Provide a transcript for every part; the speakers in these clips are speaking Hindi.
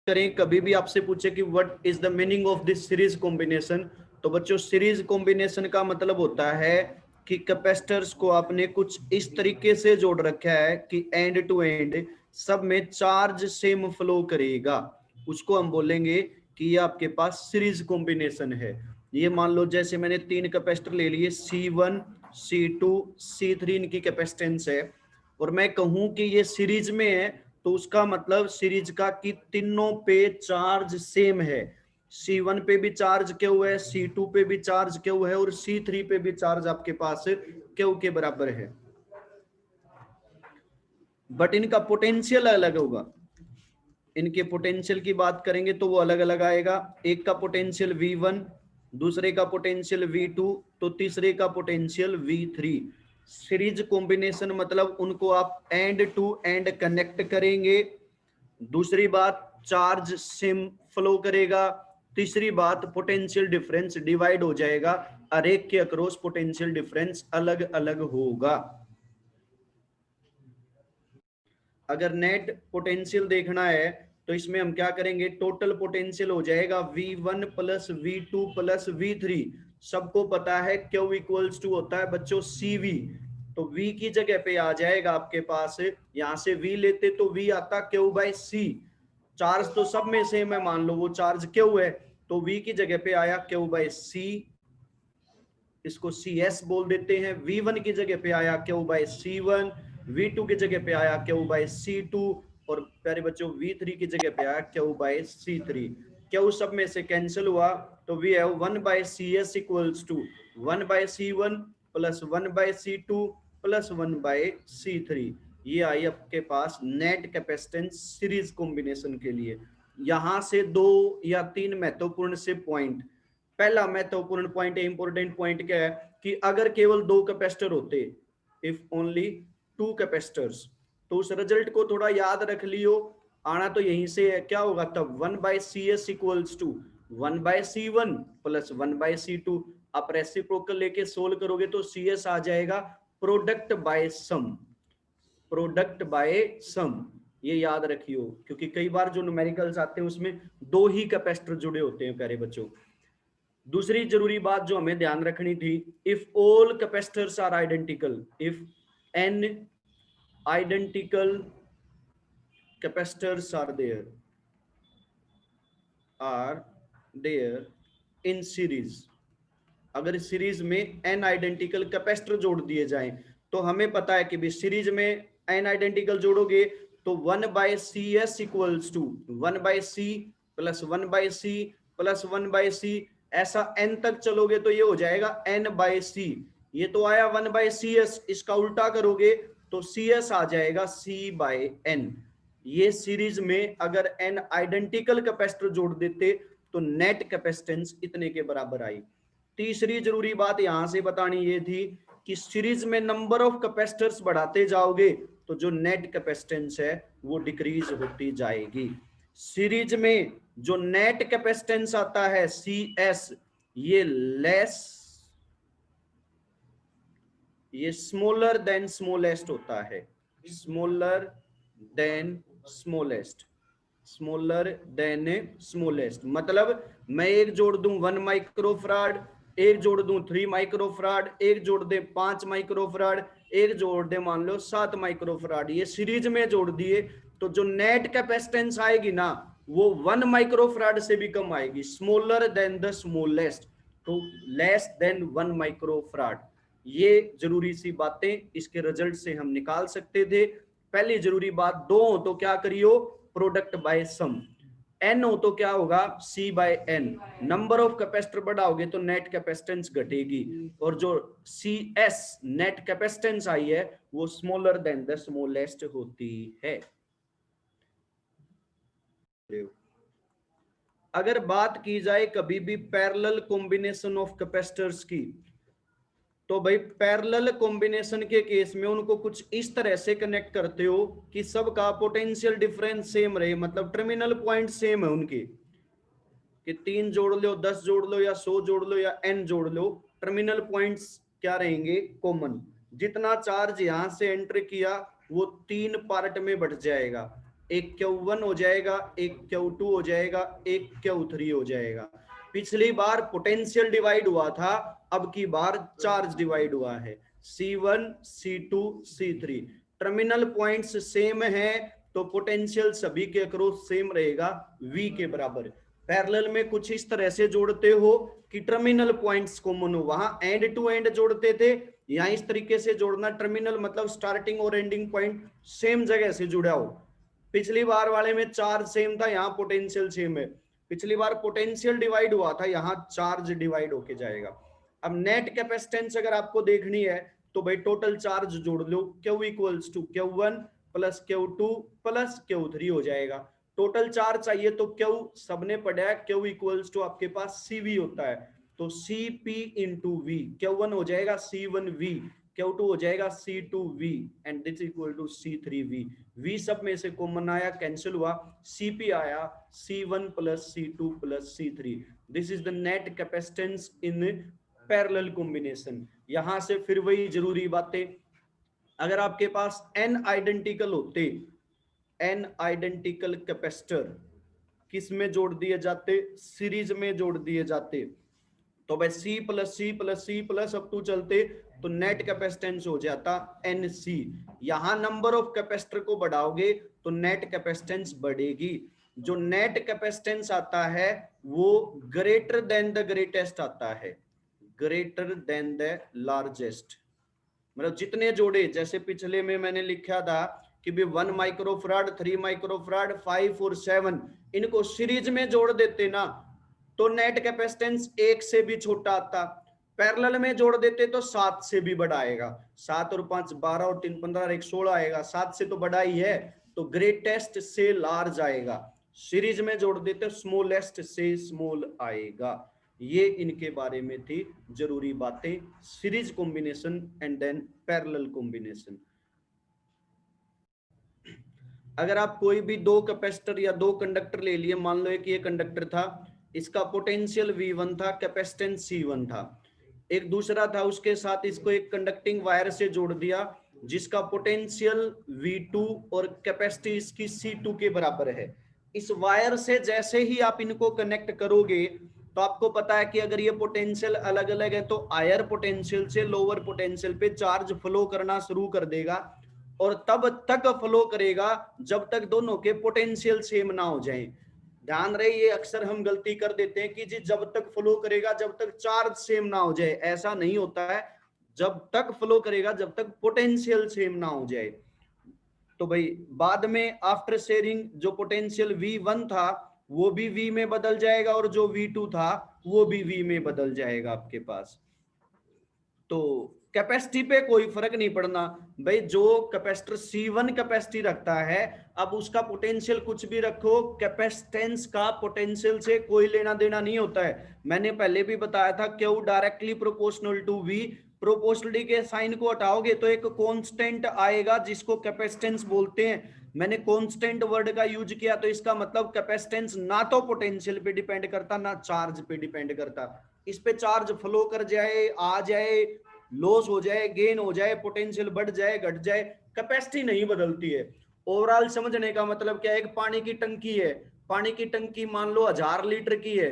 करें, कभी भी आपसे पूछे कि what is the meaning of this series combination, तो बच्चों सीरीज कॉम्बिनेशन का मतलब होता है कि कैपेसिटर्स को आपने कुछ इस तरीके से जोड़ रखा है कि एंड टू एंड सब में चार्ज सेम फ्लो करेगा, उसको हम बोलेंगे कि ये आपके पास सीरीज कॉम्बिनेशन है। ये मान लो जैसे मैंने 3 कैपेसिटर ले लिए, C1 C2 C3 इनकी कैपेसिटेंस है, और मैं कहूं कि ये सीरीज में है, तो उसका मतलब सीरीज का कि तीनों पे चार्ज सेम है। C1 पे भी चार्ज क्यू है, C2 पे भी चार्ज क्यू है, और C3 पे भी चार्ज आपके पास क्यू के बराबर है, बट इनका पोटेंशियल अलग होगा। इनके पोटेंशियल की बात करेंगे तो वो अलग अलग आएगा। एक का पोटेंशियल V1, दूसरे का पोटेंशियल V2, तो तीसरे का पोटेंशियल V3। सीरीज कॉम्बिनेशन मतलब उनको आप एंड टू एंड कनेक्ट करेंगे। दूसरी बात, चार्ज सेम फ्लो करेगा। तीसरी बात, पोटेंशियल डिफरेंस डिवाइड हो जाएगा, हर एक के अक्रॉस पोटेंशियल डिफरेंस अलग अलग होगा। अगर नेट पोटेंशियल देखना है तो इसमें हम क्या करेंगे, टोटल पोटेंशियल हो जाएगा V1 plus V2 plus V3। सबको पता है Q इक्वल्स टू होता है बच्चों CV, तो V की जगह पे आ जाएगा आपके पास, यहां से V लेते तो V आता Q बाई C। चार्ज तो सब में सेम है, मान लो वो चार्ज Q है, तो V की जगह पे आया Q बाई C, इसको CS बोल देते हैं। V1 की जगह पे आया Q बाई C1, V2 की जगह पे आया Q बाई C2, और प्यारे बच्चों V3 की जगह पे आया Q बाई C3। Q सब में से कैंसिल हुआ, तो we have 1 by CS equals to 1 by C1 plus 1 by C2 plus 1 by C3। ये आई आपके पास नेट कैपेसिटेंस सीरीज कॉम्बिनेशन के लिए। यहां से 2 या 3 महत्वपूर्ण से पॉइंट। पहला महत्वपूर्ण पॉइंट, इंपॉर्टेंट पॉइंट क्या है कि अगर केवल 2 कैपेसिटर होते, इफ ओनली 2 कैपेसिटर्स, तो उस रिजल्ट को थोड़ा याद रख लियो, आना तो यहीं से है। क्या होगा तब, 1 by CS equals to 1 by C1 plus 1 by C2। आप रेसिप्रोकल लेके सोल्व करोगे तो CS आ जाएगा प्रोडक्ट बाय सम, प्रोडक्ट बाय सम। ये याद रखियो, क्योंकि कई बार जो न्यूमेरिकल्स आते हैं उसमें 2 ही कैपेसिटर जुड़े होते हैं प्यारे बच्चों। दूसरी जरूरी बात जो हमें ध्यान रखनी थी, if all capacitors are identical, if N identical capacitors are there in series, अगर सीरीज में एन आइडेंटिकल कैपेसिटर जोड़ दिए जाएं, तो हमें पता है कि भी सीरीज में एन आइडेंटिकल जोड़ोगे तो 1 by C S equals to 1 by C plus 1 by C plus 1 by C, ऐसा एन तक चलोगे तो ये हो जाएगा एन बाई सी। ये तो आया 1 बाई सी एस, इसका उल्टा करोगे तो सी एस आ जाएगा सी बाई एन। ये सीरीज में अगर एन आइडेंटिकल कैपेसिटर जोड़ देते तो नेट कैपेसिटेंस इतने के बराबर आई। तीसरी जरूरी बात यहां से बतानी ये थी कि सीरीज में नंबर ऑफ कैपेसिटर्स बढ़ाते जाओगे तो जो नेट कैपेसिटेंस है वो डिक्रीज होती जाएगी। सीरीज में जो नेट कैपेसिटेंस आता है CS, ये लेस, ये स्मॉलर देन स्मॉलेस्ट होता है, smaller than smallest, smaller than smallest. मतलब मैं एक जोड़ दूं 1 माइक्रोफराड, एक जोड़ दूं 3 माइक्रोफराड, एक जोड़ दे 5 माइक्रोफराड, एक जोड़ दे मान लो 7 माइक्रोफराड, ये सीरीज में जोड़ दिए तो जो नेट कैपेसिटेंस आएगी ना वो 1 माइक्रोफराड से भी कम आएगी, स्मॉलर देन द स्मॉलेस्ट, तो लेस देन 1 माइक्रोफराड। ये जरूरी सी बातें इसके रिजल्ट से हम निकाल सकते थे। पहली जरूरी बात, 2 हो तो क्या करियो, प्रोडक्ट बाय सम, एन हो तो क्या होगा C by N, number of capacitor बढ़ाओगे तो नेट कैपेसिटेंस घटेगी, और जो सी एस नेट कैपेसिटेंस आई है वो स्मॉलर देन द स्मॉलेस्ट होती है। अगर बात की जाए कभी भी पैरेलल कॉम्बिनेशन ऑफ कैपेसिटर्स की, तो भाई पैरेलल कॉम्बिनेशन के केस में उनको कुछ इस तरह से कनेक्ट करते हो कि सबका पोटेंशियल डिफरेंस सेम रहे, मतलब टर्मिनल पॉइंट सेम है उनके, कि 3 जोड़ लो, 10 जोड़ लो, या 100 जोड़ लो, या n जोड़ लो, टर्मिनल पॉइंट्स क्या रहेंगे, कॉमन। जितना चार्ज यहां से एंटर किया वो 3 पार्ट में बढ़ जाएगा, एक Q1 हो जाएगा, एक Q2 हो जाएगा, एक Q3 हो जाएगा। पिछली बार पोटेंशियल डिवाइड हुआ था, अब की बार चार्ज डिवाइड हुआ है। C1, C2, C3 terminal points same है तो पोटेंशियल सभी के अक्रॉस सेम रहेगा, V के बराबर। पैरेलल में कुछ इस तरह से जोड़ते हो कि टर्मिनल पॉइंट्स कॉमन हो, वहां एंड टू एंड जोड़ते थे, यहां इस तरीके से जोड़ना, टर्मिनल मतलब स्टार्टिंग और एंडिंग पॉइंट सेम जगह से जुड़ा हो। पिछली बार वाले में चार्ज सेम था, यहाँ पोटेंशियल सेम है। पिछली बार पोटेंशियल डिवाइड हुआ था, यहाँ चार्ज डिवाइड होके जाएगा। अब नेट कैपेसिटेंस अगर आपको देखनी है तो भाई टोटल चार्ज जोड़ लो, Q equals to Q1 plus Q2 plus Q3 हो जाएगा। टोटल चार्ज चाहिए तो Q सबने पढ़ा है, Q इक्वल्स टू आपके पास CV होता है, तो CP इंटू V, Q1 हो जाएगा C1V, Q2 हो जाएगा C2V and this equal to C3V। V सब में से कॉमन आया, कैंसिल हुआ, CP आया C1 plus C2 plus C3। This is the net capacitance in parallel combination. यहां से फिर वही जरूरी बातें, अगर आपके पास n आइडेंटिकल होते, n आइडेंटिकल कैपेसिटर किस में जोड़ दिए जाते, सीरीज में जोड़ दिए जाते, तो भाई C plus C plus C plus up to चलते, तो नेट कैपेसिटेंस हो जाता NC। यहां नंबर ऑफ कैपेसिटर को बढ़ाओगे तो नेट कैपेसिटेंस बढ़ेगी। जो नेट कैपेसिटेंस आता है वो ग्रेटर देन द ग्रेटेस्ट आता है, ग्रेटर देन द लार्जेस्ट। मतलब जितने जोड़े, जैसे पिछले में मैंने लिखा था कि भी 1 माइक्रोफराड, 3 माइक्रोफराड, 5 और 7, इनको सीरीज में जोड़ देते ना तो नेट कैपेसिटेंस 1 से भी छोटा आता। पैरेलल में जोड़ देते तो 7 से भी बड़ा आएगा, 7 और 5 12 और 3 15 और 1 16 आएगा, 7 से तो बड़ा ही है, तो ग्रेटेस्ट से लार्ज आएगा। सीरीज में जोड़ देते स्मॉलेस्ट से स्मॉल आएगा। ये इनके बारे में थी जरूरी बातें, series combination and then parallel combination. अगर आप कोई भी दो कैपेसिटर या दो कंडक्टर ले लिए, मान लो एक ये कंडक्टर था, इसका पोटेंशियल V1 था, कैपेसिटेंस C1 था, एक दूसरा था उसके साथ इसको एक कंडक्टिंग वायर से जोड़ दिया जिसका पोटेंशियल V2 और कैपेसिटी इसकी C2 के बराबर है। इस वायर से जैसे ही आप इनको कनेक्ट करोगे तो आपको पता है कि अगर ये पोटेंशियल अलग अलग है तो हायर पोटेंशियल से लोअर पोटेंशियल पे चार्ज फ्लो करना शुरू कर देगा, और तब तक फ्लो करेगा जब तक दोनों के पोटेंशियल सेम ना हो जाए। ध्यान रहे, ये अक्सर हम गलती कर देते हैं कि जी जब तक फ्लो करेगा जब तक चार्ज सेम ना हो जाए, ऐसा नहीं होता है। जब तक फ्लो करेगा जब तक पोटेंशियल सेम ना हो जाए। तो भाई बाद में आफ्टर शेयरिंग जो पोटेंशियल V1 था वो भी V में बदल जाएगा और जो V2 था वो भी V में बदल जाएगा आपके पास। तो कैपेसिटी पे कोई फर्क नहीं पड़ना भाई, जो कैपेसिटर C1 कैपेसिटी रखता है, अब उसका पोटेंशियल कुछ भी रखो, कैपेसिटेंस का पोटेंशियल से कोई लेना देना नहीं होता है। मैंने पहले भी बताया था Q directly proportional to V, proportionality के साइन को हटाओगे तो एक कांस्टेंट आएगा जिसको कैपेसिटेंस बोलते हैं। मैंने कांस्टेंट वर्ड का यूज किया तो इसका मतलब कैपेसिटेंस ना तो पोटेंशियल पे डिपेंड करता ना चार्ज पे डिपेंड करता। इस पे चार्ज फ्लो कर जाए, आ जाए, लॉस हो जाए, गेन हो जाए, पोटेंशियल बढ़ जाए घट जाए, कैपेसिटी नहीं बदलती है। ओवरऑल समझने का मतलब क्या है, एक पानी की टंकी है, पानी की टंकी मान लो 1000 लीटर की है,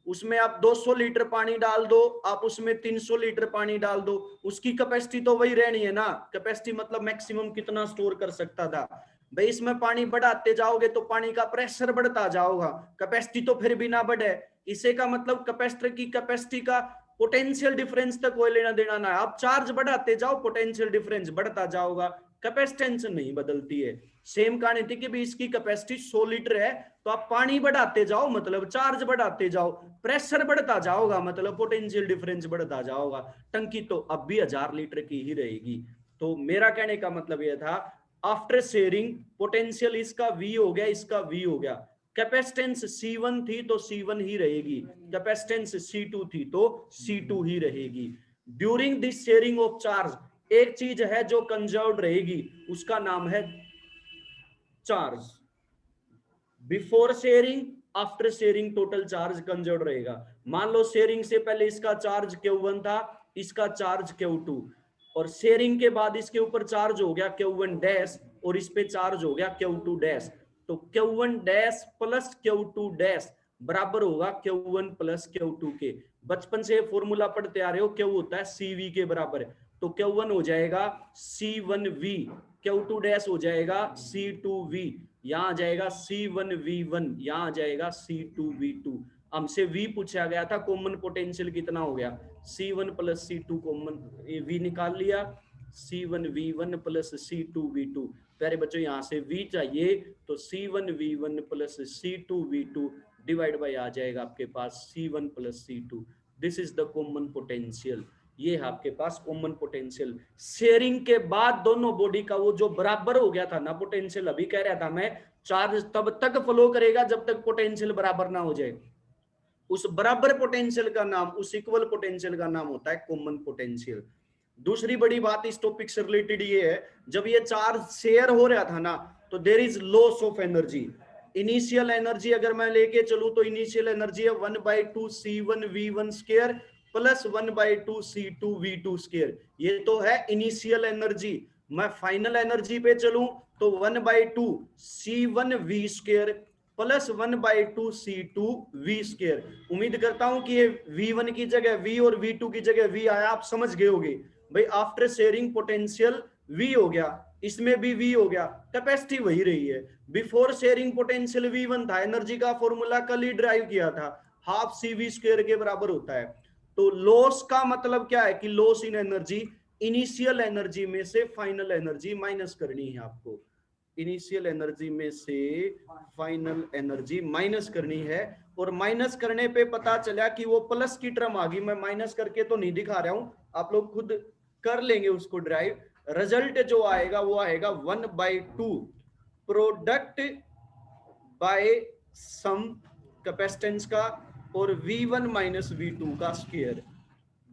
उसमें आप 200 लीटर पानी डाल दो, आप उसमें 300 लीटर पानी डाल दो, उसकी कैपेसिटी तो वही रहनी है ना। कैपेसिटी मतलब मैक्सिमम कितना स्टोर कर सकता था। भाई इसमें पानी बढ़ाते जाओगे तो पानी का प्रेशर बढ़ता जाओगा, कैपेसिटी तो फिर भी ना बढ़े। इसे का मतलब कैपेसिटर की कैपेसिटी का पोटेंशियल डिफरेंस तक कोई लेना देना ना है। आप चार्ज बढ़ाते जाओ पोटेंशियल डिफरेंस बढ़ता जाओगा, कैपेसिटेंस नहीं बदलती है। सेम कहानी थी कि भी इसकी कैपेसिटी 100 लीटर है तो आप पानी बढ़ाते जाओ मतलब चार्ज बढ़ाते जाओ, प्रेशर बढ़ता जाओगा मतलब पोटेंशियल डिफरेंस बढ़ता जाओगा। टंकी तो अब भी 1000 लीटर की ही रहेगी। तो मेरा कहने का मतलब यह था, आफ्टर शेयरिंग पोटेंशियल इसका V हो गया, इसका V हो गया, कैपेसिटेंस C1 थी तो C1 ही रहेगी, कैपेसिटेंस C2 थी तो C2 ही रहेगी। During this sharing of charge एक चीज है जो कंजर्व रहेगी, उसका नाम है charge. Before sharing after sharing total charge conserve रहेगा। मान लो शेयरिंग से पहले इसका चार्ज Q1 था, इसका चार्ज Q2, और शेयरिंग के बाद इसके ऊपर चार्ज हो गया Q1 डैश और इस पे चार्ज हो गया Q2 डैश, तो Q1 dash plus Q2 dash बराबर होगा Q1 प्लस Q2 के। बचपन से फॉर्मूला पढ़ते आ रहे हो, Q होता है CV के बराबर, तो Q1 हो जाएगा C1V, Q2 डैश हो जाएगा C2V, यहाँ आ जाएगा C1V1, यहाँ आ जाएगा C2V2। हमसे V पूछा गया था, कॉमन पोटेंशियल कितना हो गया, C1 plus C2 common V निकाल लिया, C1V1 प्लस C2V2। प्यारे बच्चों यहाँ से V चाहिए तो C1V1 plus C2V2 divide by आ जाएगा आपके पास C1 plus C2। This is the common potential. ये है आपके पास कॉमन पोटेंशियल। शेयरिंग के बाद दोनों बॉडी का वो जो बराबर हो गया था ना पोटेंशियल, अभी कह रहा था मैं, चार्ज तब तक फ्लो करेगा जब तक पोटेंशियल बराबर ना हो जाए। उस बराबर पोटेंशियल का नाम, उस इक्वल पोटेंशियल का नाम होता है कॉमन पोटेंशियल। दूसरी बड़ी बात इस टॉपिक से रिलेटेड ये है, जब ये चार्ज शेयर हो रहा था ना तो there is loss of energy. Initial energy अगर मैं लेके चलूं तो इनिशियल एनर्जी है 1/2 C1V1 square plus 1/2 C2V2 square. ये तो है इनिशियल एनर्जी। मैं फाइनल एनर्जी पे चलूं तो 1/2 C1V square plus 1/2 C2V square. उम्मीद करता हूं कि ये V1 की जगह V और V2 की जगह V आया, आप समझ गए होंगे भाई। आफ्टर शेयरिंग पोटेंशियल V हो गया, इसमें भी V हो गया, कैपेसिटी वही रही है। बिफोर शेयरिंग पोटेंशियल V1 था, एनर्जी का फॉर्मूला कल ही ड्राइव किया था, हाफ CV स्क्वायर के बराबर होता है। तो लॉस का मतलब क्या है कि loss in energy, initial energy में से फाइनल एनर्जी माइनस करनी है आपको, इनिशियल एनर्जी में से फाइनल एनर्जी माइनस करनी है। और माइनस करने पे पता चला कि वो प्लस की टर्म आ गई। मैं माइनस करके तो नहीं दिखा रहा हूं, आप लोग खुद कर लेंगे उसको ड्राइव। रिजल्ट जो आएगा वो आएगा 1/2 प्रोडक्ट बाय सम कैपेसिटेंस का और V1 माइनस V2 का square.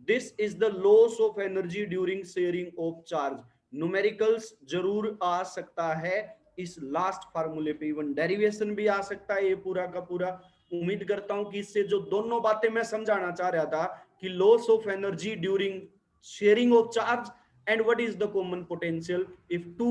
This is the loss of energy during sharing of charge. Numericals जरूर आ सकता है इस लास्ट फार्मूले पे, इवन डेरिवेशन भी आ सकता है ये पूरा का पूरा। उम्मीद करता हूं कि इससे जो दोनों बातें मैं समझाना चाह रहा था कि loss of energy during sharing of charge and what is the common potential if two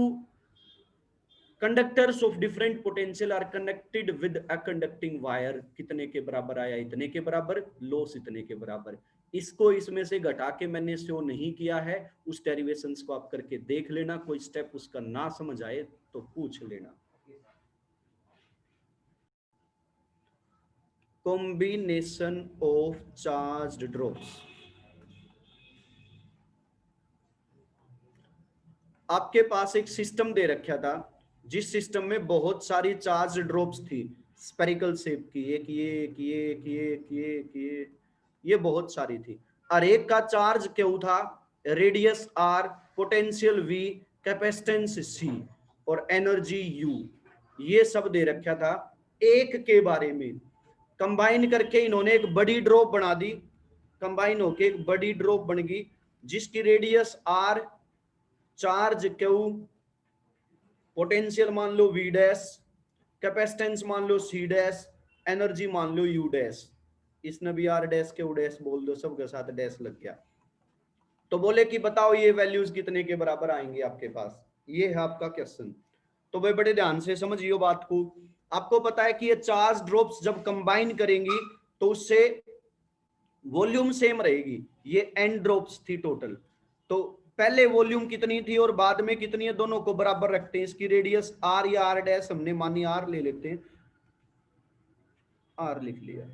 conductors of different potential are connected with a conducting wire, कितने के बराबर आया, इतने के बराबर, लॉस इतने के बराबर। इसको इसमें से घटा के मैंने शो नहीं किया है, उस डेरिवेशंस को आप करके देख लेना, कोई स्टेप उसका ना समझ आए तो पूछ लेना। Combination of charged drops. आपके पास एक सिस्टम दे रखा था, जिस सिस्टम में बहुत सारी चार्ज ड्रॉप्स थी स्पेरिकल शेप की, एक ये एक ये एक ये एक ये एक ये बहुत सारी थी। और एक का चार्ज क्यू था, radius R, potential V, capacitance C और एनर्जी U। ये सब दे रखा था। एक के बारे में कंबाइन करके इन्होंने एक बड़ी ड्रॉप बना दी, कंबाइन होके एक बड़ी ड्रॉप बन गई जिसकी radius R, charge Q, potential मान लो V डैश, कैपेसिटेंस मान लो C डैश, एनर्जी मान लो U डैश। इसने भी R डैश Q डैश बोल दो, सबके साथ डैश लग गया। तो बोले कि बताओ ये वैल्यूज कितने के बराबर आएंगे आपके पास, ये है आपका क्वेश्चन। तो भाई बड़े ध्यान से समझिए बात को। आपको पता है कि ये चार्ज ड्रॉप्स जब कंबाइन करेंगी तो उससे वॉल्यूम सेम रहेगी। ये n ड्रॉप्स थी टोटल, तो पहले वॉल्यूम कितनी थी और बाद में कितनी है, दोनों को बराबर रखते हैं। इसकी रेडियस R या R डैश हमने मानी R ले लेते हैं, R लिख लिया।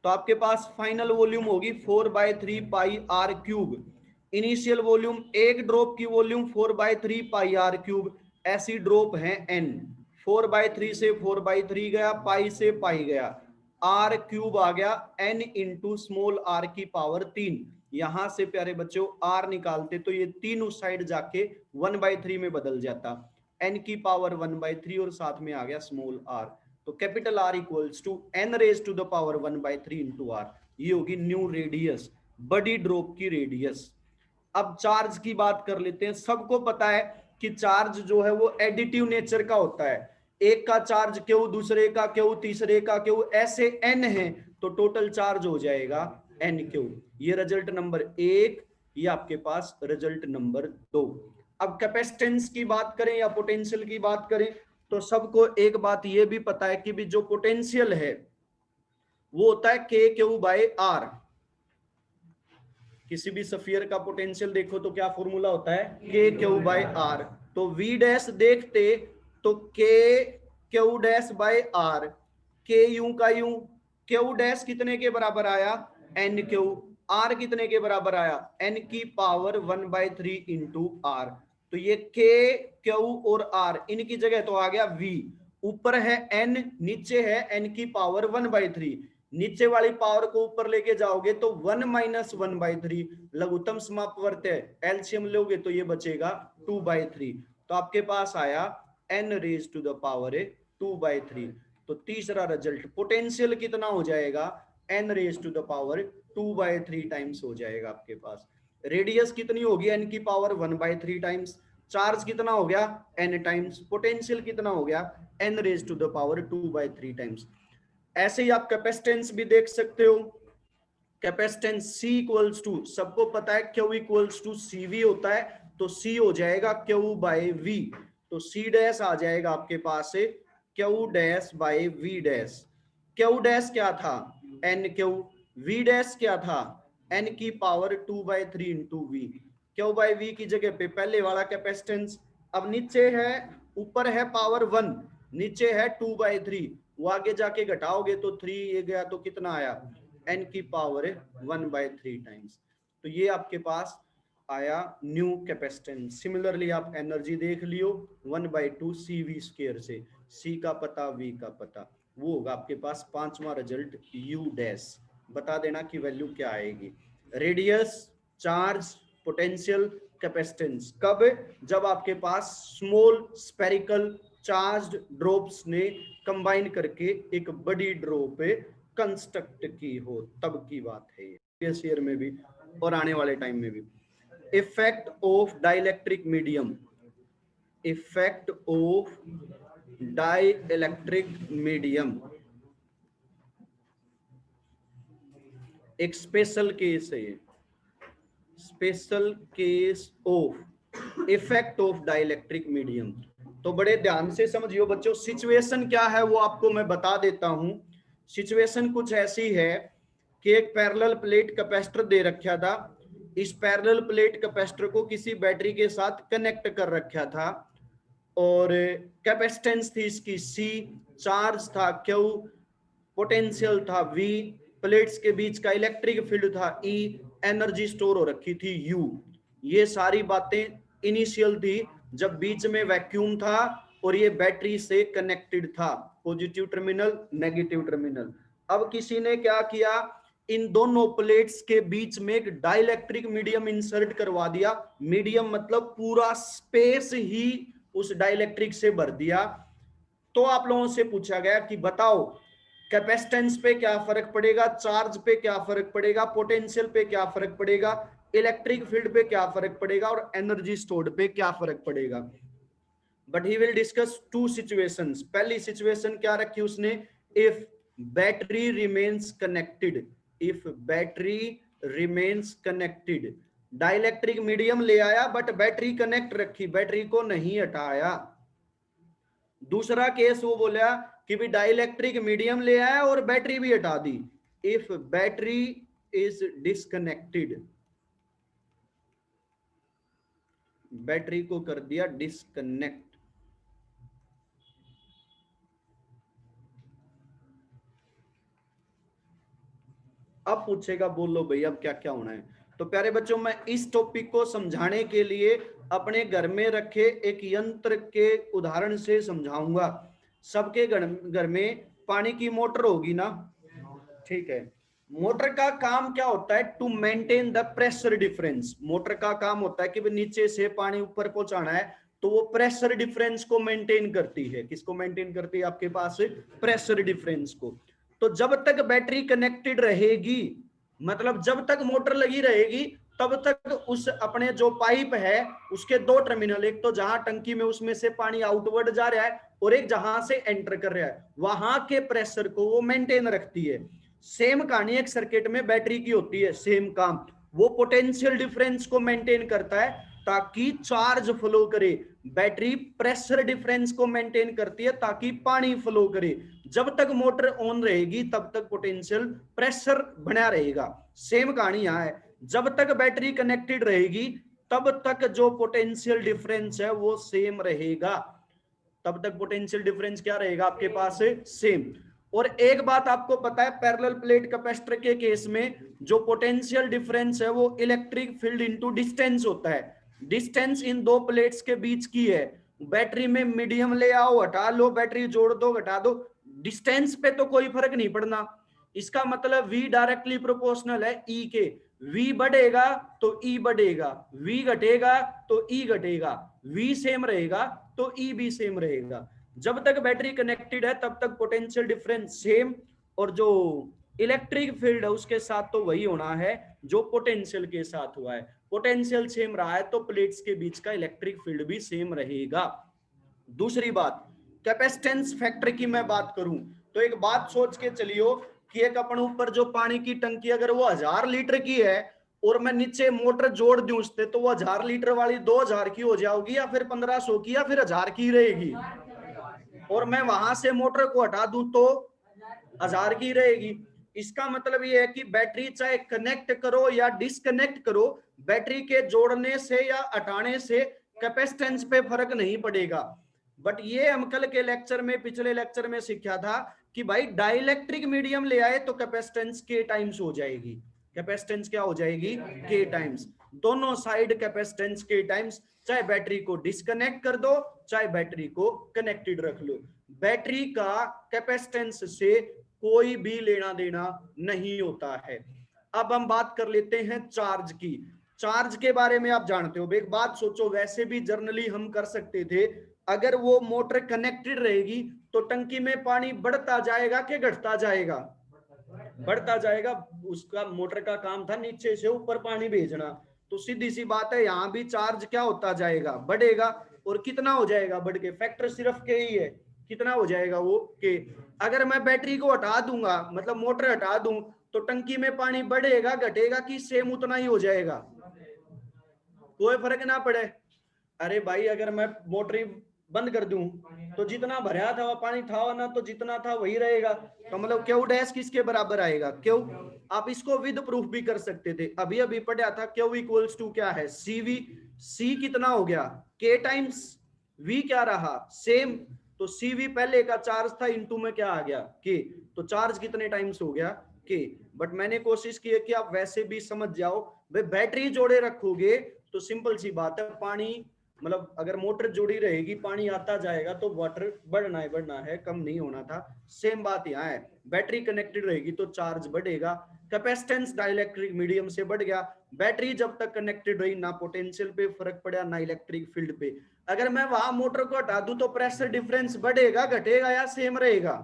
तो आपके पास फाइनल वॉल्यूम होगी 4/3 पाई R क्यूब। इनिशियल वॉल्यूम, एक ड्रॉप की वॉल्यूम 4/3 पाई R क्यूब। ऐसी ड्रॉप है n, 4/3 से 4/3 गया, पाई से पाई गया, R क्यूब आ गया n इंटू स्मॉल r की पावर 3। यहां से प्यारे बच्चों R निकालते तो ये तीनों साइड जाके 1/3 में बदल जाता, n की पावर 1/3 और साथ में आ गया स्मॉल r। तो capital R equals to n raise to the power 1/3 into R। ये होगी न्यू रेडियस, बड़ी ड्रॉप की रेडियस। अब चार्ज की बात कर लेते हैं। सबको पता है कि चार्ज जो है वो एडिटिव नेचर का होता है। एक का चार्ज क्यू, दूसरे का क्यू, तीसरे का क्यू, ऐसे n है तो टोटल चार्ज हो जाएगा NQ। ये रिजल्ट नंबर 1, ये आपके पास रिजल्ट नंबर 2। अब कैपेसिटेंस की बात करें या पोटेंशियल की बात करें तो सबको एक बात ये भी पता है कि भी जो पोटेंशियल है वो होता है के क्यू बाय आर। किसी भी सफियर का पोटेंशियल देखो तो क्या फॉर्मूला होता है, के क्यू बाय आर। तो वी डैश देखते तो के क्यू डैश बाय आर, के यू का यू, क्यू डैश कितने के बराबर आया, एन क्यू, आर कितने के बराबर आया, एन की पावर 1/3 इंटू आर। तो ये के क्यू और आर इनकी जगह तो आ गया वी, ऊपर है एन, नीचे है एन की पावर 1/3, नीचे वाली पावर को ऊपर लेके जाओगे तो 1 माइनस 1/3, लघुत्तम समापवर्त है, एलसीएम लोगे तो ये बचेगा 2/3। तो आपके पास आया n raise to the power 2/3। तो तीसरा रिजल्ट पोटेंशियल कितना हो जाएगा, n raise to the power 2/3 times हो जाएगा आपके पास। रेडियस कितनी होगी, n की पावर 1/3 टाइम्स, चार्ज कितना हो गया n टाइम्स, पोटेंशियल कितना हो गया n raise to the power 2/3 times. ऐसे ही आप कैपेसिटेंस भी देख सकते हो, कैपेसिटेंस C इक्वल्स टू, सबको पता है Q इक्वल्स टू CV होता है, तो C हो जाएगा Q बाय V। तो C डैश आ जाएगा आपके पास से Q dash by V dash. Q dash क्या था NQ, V डैश क्या था N की power 2/3 into V। Q by V की जगह पे पहले वाला कैपेसिटेंस, अब नीचे है, ऊपर है पावर 1, नीचे है 2/3, वो आगे जाके घटाओगे तो 3 ये गया तो कितना आया n की पावर 1/3 टाइम्स। तो ये आपके पास आया न्यू कैपेसिटेंस। सिमिलरली आप एनर्जी देख लियो 1/2 CV स्क्वायर से, C का पता V का पता, वो होगा आपके पास पांचवा रिजल्ट U डैश। बता देना कि वैल्यू क्या आएगी, रेडियस, चार्ज, पोटेंशियल, कैपेसिटेंस। कब, जब आपके पास स्मॉल स्पेरिकल चार्ज्ड ड्रॉप्स ने कंबाइन करके एक बड़ी ड्रॉप कंस्ट्रक्ट की हो, तब की बात है ये, इस ईयर में भी और आने वाले टाइम में भी। Effect of dielectric medium, effect of dielectric medium एक स्पेशल केस है, special case of effect of dielectric medium. तो बड़े ध्यान से समझियो बच्चों, सिचुएशन क्या है वो आपको मैं बता देता हूं। सिचुएशन कुछ ऐसी है कि एक पैरेलल प्लेट कैपेसिटर दे रखा था, इस पैरेलल प्लेट कैपेसिटर को किसी बैटरी के साथ कनेक्ट कर रखा था, और कैपेसिटेंस थी इसकी C, चार्ज था Q, पोटेंशियल था V, प्लेट्स के बीच का इलेक्ट्रिक फील्ड था E, एनर्जी स्टोर हो रखी थी U। ये सारी बातें इनिशियल थी जब बीच में वैक्यूम था और ये बैटरी से कनेक्टेड था, पॉजिटिव टर्मिनल नेगेटिव टर्मिनल। अब किसी ने क्या किया, इन दोनों प्लेट्स के बीच में एक डाइलेक्ट्रिक मीडियम इंसर्ट करवा दिया, मीडियम मतलब पूरा स्पेस ही उस डाइलेक्ट्रिक से भर दिया। तो आप लोगों से पूछा गया कि बताओ कैपेसिटेंस पे क्या फर्क पड़ेगा, चार्ज पे क्या फर्क पड़ेगा, पोटेंशियल पे क्या फर्क पड़ेगा, इलेक्ट्रिक फील्ड पे क्या फर्क पड़ेगा और एनर्जी स्टोर्ड पे क्या फर्क पड़ेगा। But he will discuss two situations. पहली सिचुएशन क्या रखी उसने, if battery remains connected, if battery remains connected, dielectric medium ले आया बट बैटरी कनेक्ट रखी, बैटरी को नहीं हटाया। दूसरा केस वो बोला कि भी डाइलेक्ट्रिक मीडियम ले आया और बैटरी भी हटा दी, if battery is disconnected, battery को कर दिया डिस्कनेक्ट। अब पूछेगा बोलो भाई अब क्या क्या होना है। तो प्यारे बच्चों, मैं इस टॉपिक को समझाने के लिए अपने घर में रखे एक यंत्र के उदाहरण से समझाऊंगा। सबके घर में पानी की मोटर होगी ना, ठीक है। मोटर का काम क्या होता है, to maintain the pressure difference. Motor का काम होता है कि नीचे से पानी ऊपर पहुंचाना है, तो वो प्रेशर डिफरेंस को मेंटेन करती है। किसको मेंटेन करती है, आपके पास प्रेशर डिफरेंस को। तो जब तक बैटरी कनेक्टेड रहेगी, मतलब जब तक मोटर लगी रहेगी तब तक उस अपने जो पाइप है उसके दो टर्मिनल, एक तो जहां टंकी में उसमें से पानी आउटवर्ड जा रहा है और एक जहां से एंटर कर रहा है, वहां के प्रेशर को वो मेंटेन रखती है। सेम कहानी एक सर्किट में बैटरी की होती है, सेम काम। वो पोटेंशियल डिफरेंस को मेंटेन करता है, ताकि चार्ज फ्लो करे। बैटरी प्रेशर डिफरेंस को मेंटेन करती है ताकि पानी फ्लो करे। जब तक मोटर ऑन रहेगी तब तक पोटेंशियल प्रेशर बना रहेगा। सेम कहानी यहाँ है, जब तक बैटरी कनेक्टेड रहेगी तब तक जो पोटेंशियल डिफरेंस है वो सेम रहेगा। तब तक पोटेंशियल डिफरेंस क्या रहेगा आपके पास, सेम। और एक बात आपको पता है, पैरेलल प्लेट कैपेसिटर के केस में जो पोटेंशियल डिफरेंस है वो इलेक्ट्रिक फील्ड इनटू डिस्टेंस होता है। डिस्टेंस इन दो प्लेट्स के बीच की है। बैटरी में मीडियम ले आओ, हटा लो, बैटरी जोड़ दो, घटा दो, डिस्टेंस पे तो कोई फर्क नहीं पड़ना। इसका मतलब V डायरेक्टली प्रोपोर्शनल है E के। V बढ़ेगा तो E बढ़ेगा, V घटेगा तो E घटेगा, V सेम रहेगा तो E भी सेम रहेगा। जब तक बैटरी कनेक्टेड है तब तक पोटेंशियल डिफरेंस सेम, और जो इलेक्ट्रिक फील्ड है उसके साथ तो वही होना है जो पोटेंशियल के साथ हुआ है। पोटेंशियल सेम रहा है तो प्लेट्स के बीच का इलेक्ट्रिक फील्ड भी सेम रहेगा। दूसरी बात, कैपेसिटेंस फैक्टर की मैं बात करूं तो एक बात सोच के चलियो कि एक अपन ऊपर जो पानी की टंकी अगर वो 1000 लीटर की है और मैं नीचे मोटर जोड़ दूं उससे, तो वो 1000 लीटर वाली 2000 की हो जाएगी या फिर 1500 की या फिर 1000 की रहेगी। और मैं वहां से मोटर को हटा दूं तो 1000 की रहेगी। इसका मतलब ये है कि बैटरी चाहे कनेक्ट करो या डिस्कनेक्ट करो, बैटरी के जोड़ने से या हटाने से कैपेसिटेंस पे फर्क नहीं पड़ेगा। बट ये हम कल के लेक्चर में, पिछले लेक्चर में सीखा था कि भाई डाइलेक्ट्रिक मीडियम ले आए तो कैपेसिटेंस के टाइम्स हो जाएगी। कैपेसिटेंस क्या हो जाएगी, के टाइम्स। दोनों साइड कैपेसिटेंस के टाइम्स, चाहे बैटरी को डिस्कनेक्ट कर दो चाहे बैटरी को कनेक्टेड रख लो, बैटरी का कैपेसिटेंस से कोई भी लेना देना नहीं होता है। अब हम बात कर लेते हैं चार्ज की। चार्ज के बारे में आप जानते हो, एक बात सोचो, वैसे भी जर्नली हम कर सकते थे, अगर वो मोटर कनेक्टेड रहेगी तो टंकी में पानी बढ़ता जाएगा कि घटता जाएगा, बढ़ता जाएगा। उसका मोटर का काम था नीचे से ऊपर पानी भेजना, तो सीधी सी बात है यहाँ भी चार्ज क्या होता जाएगा, बढ़ेगा। और कितना हो जाएगा बढ़ के, फैक्टर सिर्फ के ही है, कितना हो जाएगा वो के। अगर मैं बैटरी को हटा दूंगा, मतलब मोटर हटा दूं, तो टंकी में पानी बढ़ेगा घटेगा कि सेम उतना ही हो जाएगा, कोई फर्क ना पड़े। अरे भाई अगर मैं मोटर बंद कर दूं तो जितना भरा था वो पानी था ना, तो जितना था वही रहेगा। तो मतलब क्यू डैश किसके बराबर आएगा, क्यू। आप इसको विद प्रूफ भी कर सकते थे, अभी अभी पढ़ा था, क्यू इक्वल्स टू क्या है, CV। सी कितना हो गया, के टाइम्स V क्या रहा, सेम। तो CV पहले का चार्ज था, इनटू में क्या आ गया, के। तो चार्ज कितने टाइम्स हो गया, के। बट मैंने कोशिश की है कि आप वैसे भी समझ जाओ। भाई बैटरी जोड़े रखोगे तो सिंपल सी बात है, पानी मतलब अगर मोटर जुड़ी रहेगी पानी आता जाएगा तो वाटर बढ़ना है, कम नहीं होना था। सेम बात यहाँ है, बैटरी कनेक्टेड रहेगी तो चार्ज बढ़ेगा। कैपेसिटेंस डाइलेक्ट्रिक मीडियम से बढ़ गया। बैटरी जब तक कनेक्टेड रही ना पोटेंशियल पे फर्क पड़ा ना इलेक्ट्रिक फील्ड पे। अगर मैं वहां मोटर को हटा दूं तो प्रेशर डिफरेंस बढ़ेगा घटेगा या सेम रहेगा,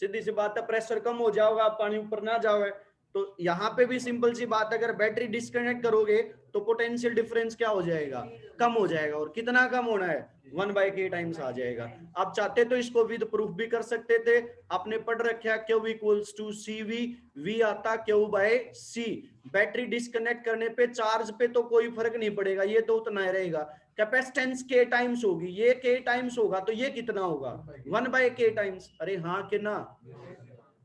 सीधी सी बात है, प्रेशर कम हो जाएगा, पानी ऊपर ना जाए। तो यहाँ पे भी सिंपल सी बात है, अगर बैटरी डिस्कनेक्ट करोगे तो पोटेंशियल डिफरेंस क्या हो जाएगा, कम हो जाएगा। और कितना कम होना है, 1/k टाइम्स आ जाएगा। आप चाहते तो इसको विद प्रूफ भी कर सकते थे, आपने पढ़ रखा Q equals to CV, V आता Q/C। बैटरी डिस्कनेक्ट करने पे चार्ज पे तो कोई फर्क नहीं पड़ेगा, ये तो उतना ही रहेगा। कैपेसिटेंस के टाइम्स होगी, ये के टाइम्स होगा तो ये कितना होगा, 1/k टाइम्स। अरे हाँ कि ना,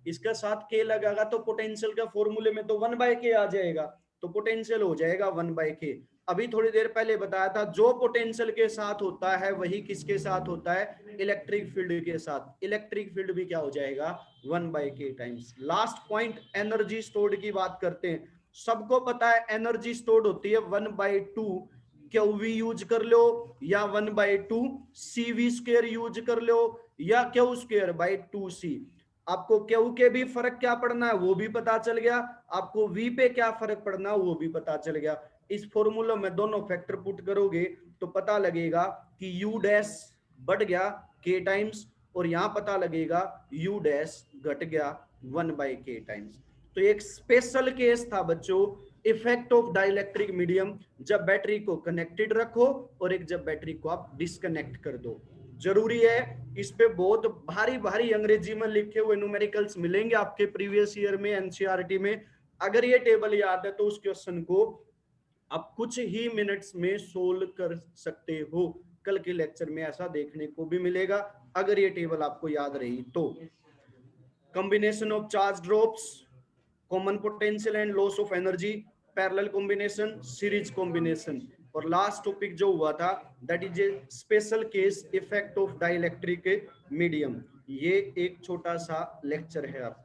इसका साथ के लगागा तो पोटेंशियल का फॉर्मूले में तो 1/k आ जाएगा, तो पोटेंशियल हो जाएगा 1/k। अभी थोड़ी देर पहले बताया था, जो पोटेंशियल के साथ होता है वही किसके साथ होता है, इलेक्ट्रिक फील्ड के साथ। इलेक्ट्रिक फील्ड भी क्या हो जाएगा, 1/k times. Last point, energy stored की बात करते हैं। सबको पता है एनर्जी स्टोर्ड होती है 1/2 QV यूज कर लो, या 1/2 CV² यूज कर लो, या Q²/2C। आपको Q के भी फर्क क्या पड़ना है वो भी पता चल गया, आपको V पे क्या फर्क पड़ना है वो भी पता चल गया। इस फॉर्मूला में दोनों फैक्टर पुट करोगे तो पता लगेगा कि U डैश बढ़ गया K टाइम्स, और यहां पता लगेगा U डैश घट गया 1/k टाइम्स। तो एक स्पेशल केस था बच्चों, इफेक्ट ऑफ डाइलेक्ट्रिक मीडियम, जब बैटरी को कनेक्टेड रखो और एक जब बैटरी को आप डिस्कनेक्ट कर दो। जरूरी है, इस पे बहुत भारी भारी अंग्रेजी में लिखे हुए न्यूमेरिकल्स मिलेंगे आपके प्रीवियस ईयर में एनसीईआरटी में। अगर ये टेबल याद है तो उस क्वेश्चन को आप कुछ ही मिनट्स में सोल्व कर सकते हो। कल के लेक्चर में ऐसा देखने को भी मिलेगा अगर ये टेबल आपको याद रही तो। Combination of charge drops, common potential and loss of energy, parallel combination, series combination, और लास्ट टॉपिक जो हुआ था that is a special case effect of dielectric medium. ये एक छोटा सा लेक्चर है आपका।